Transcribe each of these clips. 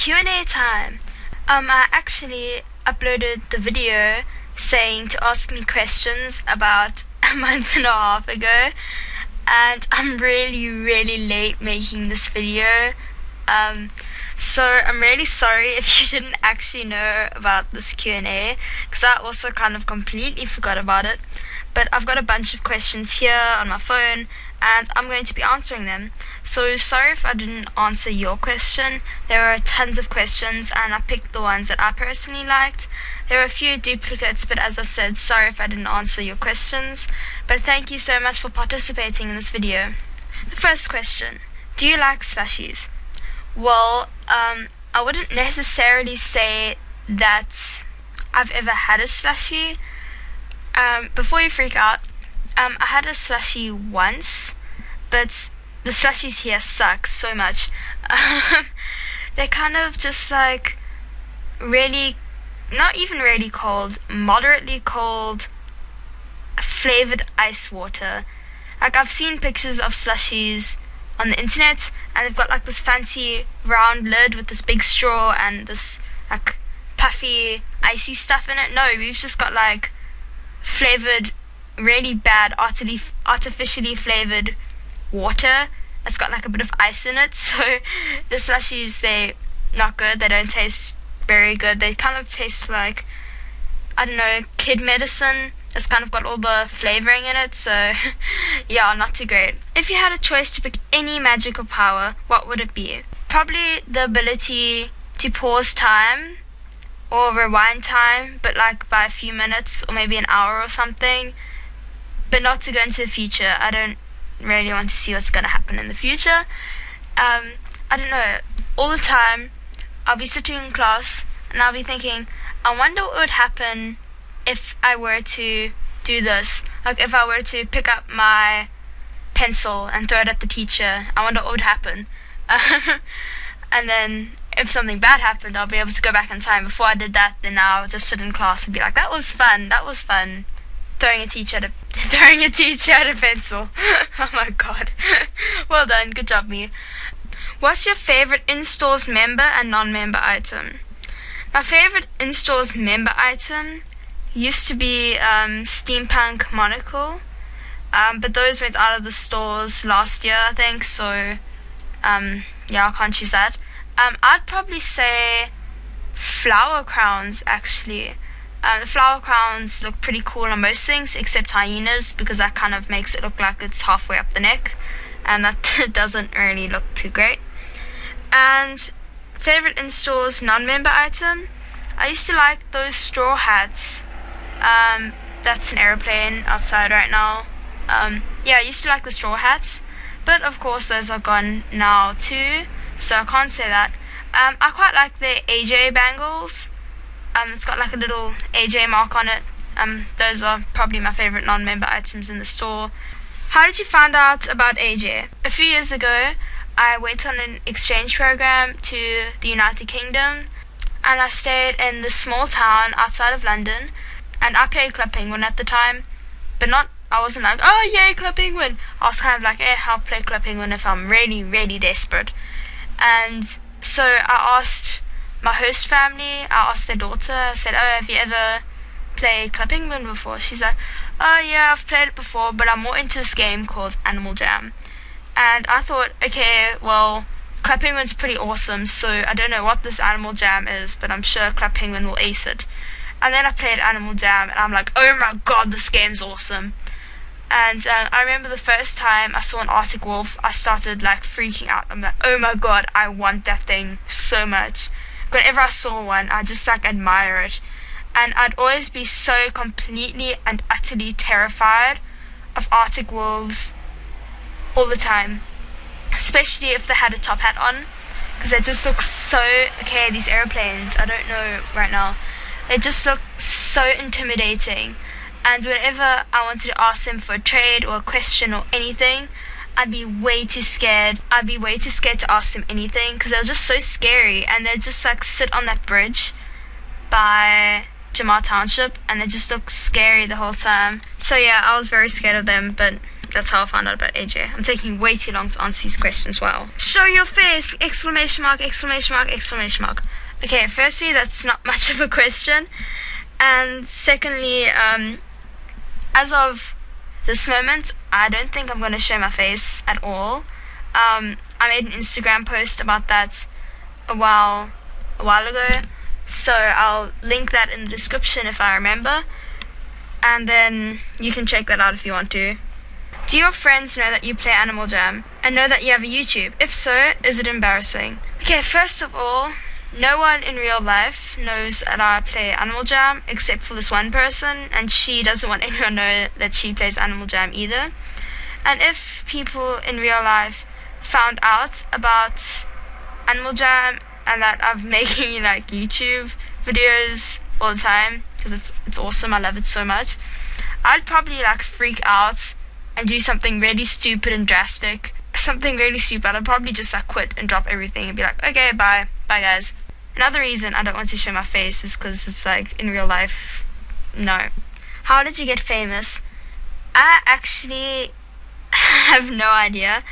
Q&A time. I actually uploaded the video saying to ask me questions about a month and a half ago, and I'm really late making this video. So I'm really sorry if you didn't actually know about this Q&A, because I also kind of completely forgot about it. But I've got a bunch of questions here on my phone, and I'm going to be answering them. So sorry if I didn't answer your question. There were tons of questions, and I picked the ones that I personally liked. There were a few duplicates, but as I said, sorry if I didn't answer your questions. But thank you so much for participating in this video. The first question: do you like slushies? Well, I wouldn't necessarily say that I've ever had a slushie. Before you freak out, I had a slushie once, but the slushies here suck so much. They're kind of just like really, not even really cold, moderately cold, flavored ice water. Like, I've seen pictures of slushies on the internet, and they've got like this fancy round lid with this big straw and this like puffy icy stuff in it. No, we've just got like flavored, really bad, artificially flavored water that's got like a bit of ice in it. So the slushies, they're not good. They don't taste very good. They kind of taste like, I don't know, kid medicine. It's kind of got all the flavoring in it, so yeah, not too great. If you had a choice to pick any magical power, what would it be? Probably the ability to pause time or rewind time, but like by a few minutes or maybe an hour or something, but not to go into the future. I don't really want to see what's going to happen in the future. I don't know, all the time I'll be sitting in class and I'll be thinking, I wonder what would happen if I were to do this. Like, if I were to pick up my pencil and throw it at the teacher, I wonder what would happen. And then if something bad happened, I'll be able to go back in time. Before I did that, then I'll just sit in class and be like, that was fun, throwing a teacher at a pencil. Oh my god. Well done, good job, me. What's your favorite in-stores member and non-member item? My favorite in-stores member item used to be Steampunk Monocle, but those went out of the stores last year, I think, so yeah, I can't choose that. I'd probably say flower crowns, actually. The flower crowns look pretty cool on most things except hyenas, because that kind of makes it look like it's halfway up the neck, and that doesn't really look too great. And favorite in-stores non-member item, I used to like those straw hats. That's an aeroplane outside right now. Yeah, I used to like the straw hats, but of course those are gone now too, so I can't say that. I quite like the AJ bangles. It's got like a little AJ mark on it. Those are probably my favorite non-member items in the store. How did you find out about AJ? A few years ago, I went on an exchange program to the United Kingdom, and I stayed in this small town outside of London, and I played Club Penguin at the time, but I wasn't like, oh yay, Club Penguin. I was kind of like, I'll play Club Penguin if I'm really desperate. And so I asked my host family, I asked their daughter, I said, oh, have you ever played Club Penguin before? She's like, oh yeah, I've played it before, but I'm more into this game called Animal Jam. And I thought, okay, well, Club Penguin's pretty awesome, so I don't know what this Animal Jam is, but I'm sure Club Penguin will ace it. And then I played Animal Jam, and I'm like, oh my god, this game's awesome. And I remember the first time I saw an Arctic wolf, I started like freaking out. I'm like, oh my god, I want that thing so much. Whenever I saw one, I just like admire it. And I'd always be so completely and utterly terrified of Arctic wolves all the time, especially if they had a top hat on, because they just look so, okay, these airplanes, I don't know right now, they just look so intimidating. And whenever I wanted to ask them for a trade or a question or anything, I'd be way too scared. To ask them anything, because they're just so scary, and they just like sit on that bridge by Jamal Township, and they just look scary the whole time. So yeah, I was very scared of them, but That's how I found out about AJ. I'm taking way too long to answer these questions. Wow. Show your face! Exclamation mark, exclamation mark, exclamation mark. Okay, firstly, that's not much of a question. And secondly, as of this moment, I don't think I'm going to show my face at all. I made an Instagram post about that a while ago, so I'll link that in the description if I remember, and then you can check that out if you want to. Do your friends know that you play Animal Jam and know that you have a YouTube? If so, is it embarrassing? Okay, first of all, no one in real life knows that I play Animal Jam except for this one person, and she doesn't want anyone to know that she plays Animal Jam either. And if people in real life found out about Animal Jam and that I'm making like YouTube videos all the time, because it's awesome, I love it so much, I'd probably like freak out and do something really stupid and drastic. Something really stupid. I'd probably just like quit and drop everything and be like, okay, bye guys. Another reason I don't want to show my face is because it's like in real life, no. How did you get famous? I actually have no idea.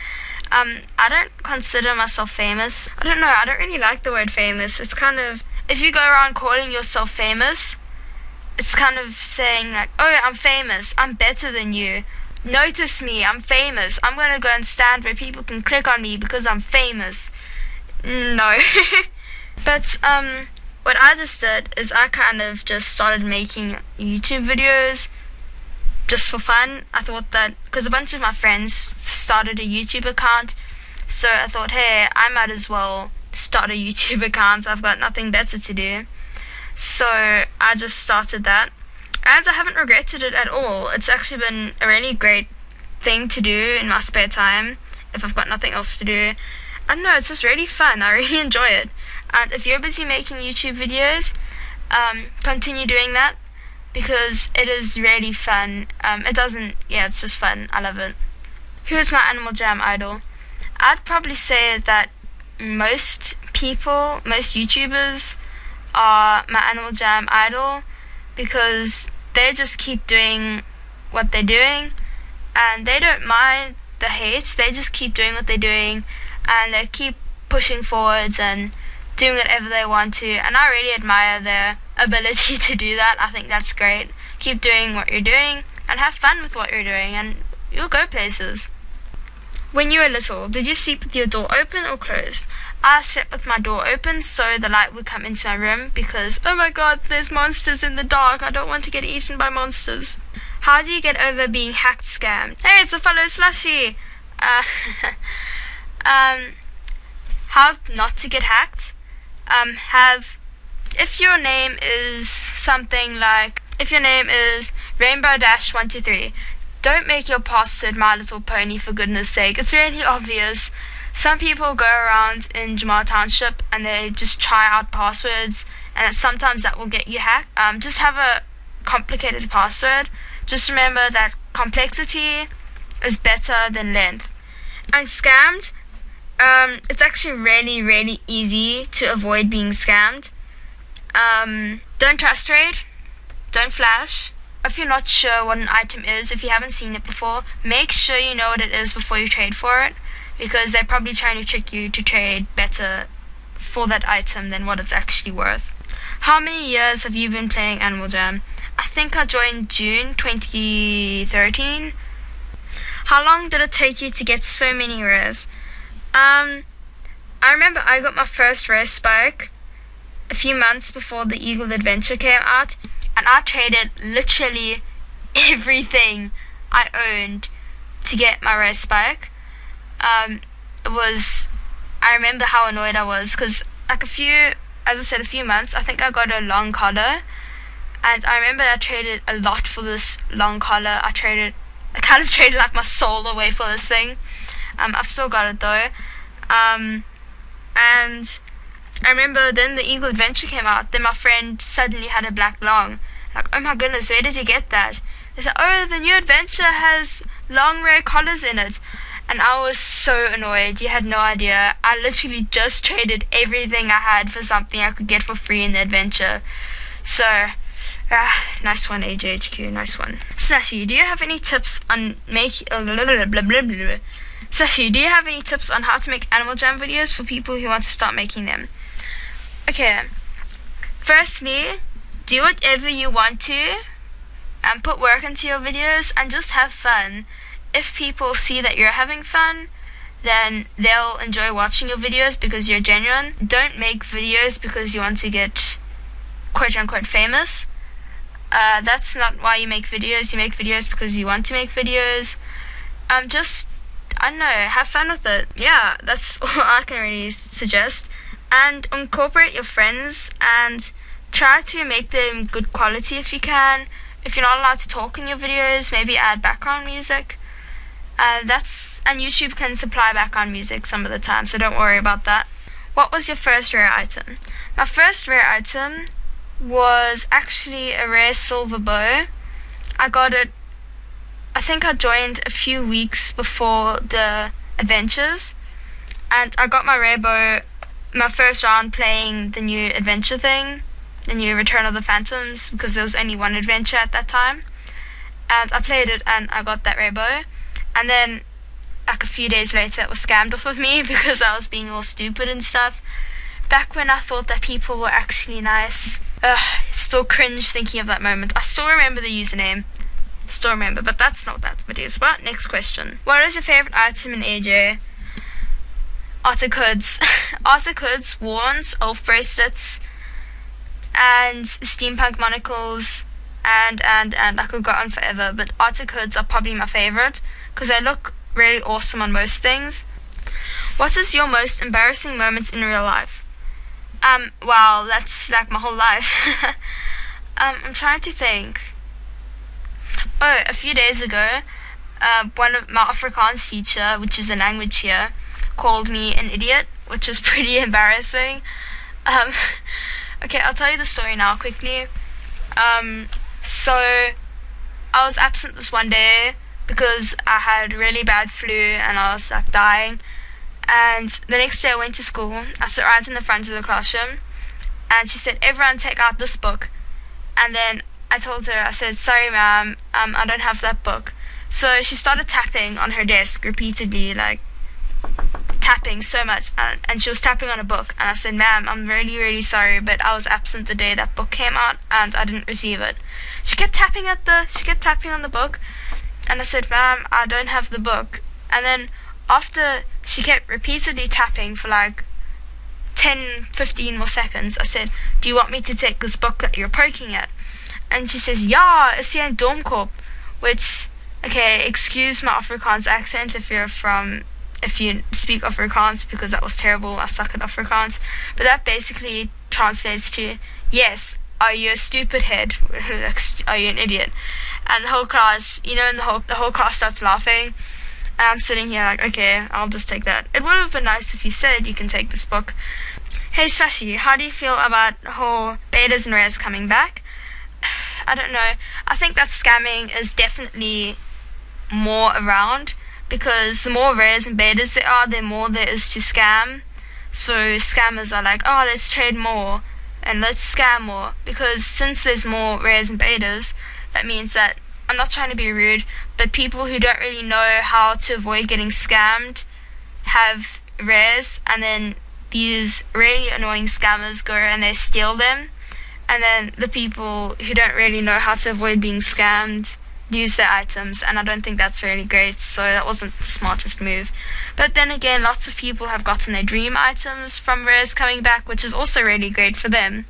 I don't consider myself famous. I don't know, I don't really like the word famous. It's kind of, if you go around calling yourself famous, it's kind of saying like, oh, I'm famous, I'm better than you. Notice me, I'm famous. I'm gonna go and stand where people can click on me because I'm famous. No. But what I just did is I kind of just started making YouTube videos just for fun. I thought that, because a bunch of my friends started a YouTube account, so I thought, hey, I might as well start a YouTube account. I've got nothing better to do. So I just started that, and I haven't regretted it at all. It's actually been a really great thing to do in my spare time if I've got nothing else to do. I don't know, it's just really fun. I really enjoy it. And if you're busy making YouTube videos, continue doing that, because it is really fun. It's just fun. I love it. Who is my Animal Jam idol? I'd probably say that most YouTubers are my Animal Jam idol, because they just keep doing what they're doing and they don't mind the hate. They just keep doing what they're doing and they keep pushing forwards and doing whatever they want to, and I really admire their ability to do that. I think that's great. Keep doing what you're doing and have fun with what you're doing, and you'll go places. When you were little, did you sleep with your door open or closed? I slept with my door open so the light would come into my room, because, oh my god, there's monsters in the dark. I don't want to get eaten by monsters. How do you get over being hacked, scammed? Hey, it's a fellow Slushy! How not to get hacked? If your name is something like, if your name is Rainbow-123, don't make your password My Little Pony, for goodness sake. It's really obvious. Some people go around in Jamal Township and they just try out passwords, and sometimes that will get you hacked. Just have a complicated password. Just remember that complexity is better than length. And scammed, it's actually really, really easy to avoid being scammed. Don't trust trade, don't flash. If you're not sure what an item is, if you haven't seen it before, make sure you know what it is before you trade for it, because they're probably trying to trick you to trade better for that item than what it's actually worth. How many years have you been playing Animal Jam? I think I joined June 2013. How long did it take you to get so many rares? I remember I got my first rare spike a few months before the Eagle Adventure came out, and I traded literally everything I owned to get my rare spike. I remember how annoyed I was, because like a few months, I think I got a long collar, and I remember I traded a lot for this long collar. I kind of traded like my soul away for this thing. I've still got it though. And I remember then the Eagle Adventure came out, then my friend suddenly had a black long. Like, oh my goodness, where did you get that? They said, oh, the new adventure has long rare collars in it. And I was so annoyed, you had no idea. I literally just traded everything I had for something I could get for free in the adventure. So, Ah, nice one, AJHQ, nice one. Slushy, do you have any tips on Slushy, do you have any tips on how to make Animal Jam videos for people who want to start making them? Okay, firstly, do whatever you want to and put work into your videos and just have fun. If people see that you're having fun, then they'll enjoy watching your videos because you're genuine. Don't make videos because you want to get quote-unquote famous. That's not why you make videos. You make videos because you want to make videos. Just, I don't know, have fun with it. Yeah, that's all I can really suggest. And incorporate your friends and try to make them good quality if you can. If you're not allowed to talk in your videos, maybe add background music. And YouTube can supply background music some of the time, so don't worry about that. What was your first rare item? My first rare item was actually a rare silver bow. I got it, I think I joined a few weeks before the adventures, and I got my rare bow my first round playing the new adventure thing, the new Return of the Phantoms, because there was only one adventure at that time, and I played it and I got that rare bow. And then like a few days later it was scammed off of me because I was being all stupid and stuff. Back when I thought that people were actually nice. Still cringe thinking of that moment. I still remember the username. Still remember, but that's not what that video is about. Next question. What is your favorite item in AJ? Arctic hoods. Arctic hoods, wands, elf bracelets, and steampunk monocles, and I could go on forever, but Arctic hoods are probably my favorite because they look really awesome on most things. What is your most embarrassing moment in real life? Well, that's like my whole life. I'm trying to think. Oh, a few days ago, one of my Afrikaans teacher, which is a language here, called me an idiot, which was pretty embarrassing. Okay, I'll tell you the story now quickly. So I was absent this one day because I had really bad flu and I was like dying. And the next day I went to school. I sat right in the front of the classroom, and she said, "Everyone take out this book." And then I told her, I said, "Sorry ma'am, I don't have that book." So she started tapping on her desk repeatedly, like tapping so much, and she was tapping on a book. And I said, "Ma'am, I'm really, really sorry, but I was absent the day that book came out and I didn't receive it." She kept tapping on the book, and I said, "Ma'am, I don't have the book." And then after she kept repeatedly tapping for like 10-15 more seconds, I said, "Do you want me to take this book that you're poking at?" And she says, "Ja, is hier 'n domkop," which, okay, excuse my Afrikaans accent if you speak Afrikaans, because that was terrible. I suck at Afrikaans. But that basically translates to, "Yes, are you a stupid head? Are you an idiot?" And the whole class, and the whole class starts laughing. And I'm sitting here like, okay, I'll just take that. It would have been nice if you said you can take this book. Hey Slushy, how do you feel about the whole betas and rares coming back? I don't know. I think that scamming is definitely more around, because the more rares and betas there are, the more there is to scam. So scammers are like, oh, let's trade more and let's scam more, because since there's more rares and betas, that means that, I'm not trying to be rude, but people who don't really know how to avoid getting scammed have rares, and then these really annoying scammers go and they steal them, and then the people who don't really know how to avoid being scammed lose their items, and I don't think that's really great, so that wasn't the smartest move. But then again, lots of people have gotten their dream items from rares coming back, which is also really great for them,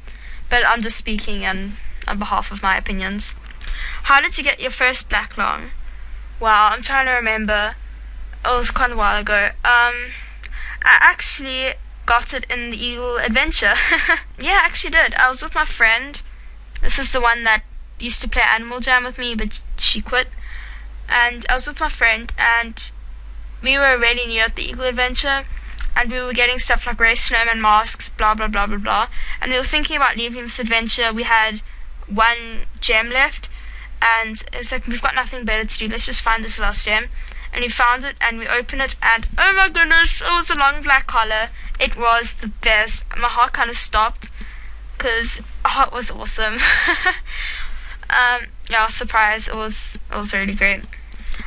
but I'm just speaking on behalf of my opinions. How did you get your first black long? Wow, I'm trying to remember. It was quite a while ago. I actually got it in the Eagle Adventure. Yeah, I actually did. I was with my friend. This is the one that used to play Animal Jam with me, but she quit. And I was with my friend, and we were really new at the Eagle Adventure, and we were getting stuff like race snowman masks, blah blah blah blah blah. And we were thinking about leaving this adventure. We had one gem left, and it's like, we've got nothing better to do, let's just find this last gem. And we found it, and we opened it, and oh my goodness, it was a long black collar. It was the best. My heart kind of stopped, because it was awesome. Yeah, surprise. It was really great.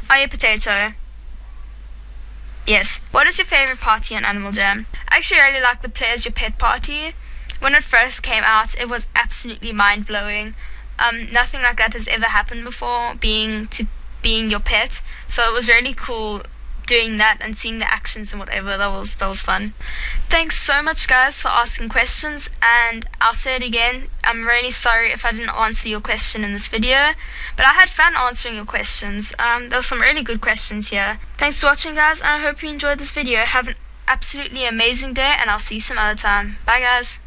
Are you a potato? Yes. What is your favorite party on Animal Jam? I actually really like the Play As Your Pet party. When it first came out, it was absolutely mind-blowing. Nothing like that has ever happened before, being your pet. So it was really cool doing that and seeing the actions and whatever. That was fun. Thanks so much, guys, for asking questions, and I'll say it again, I'm really sorry if I didn't answer your question in this video, but I had fun answering your questions. There were some really good questions here. Thanks for watching, guys, and I hope you enjoyed this video. Have an absolutely amazing day, and I'll see you some other time. Bye, guys.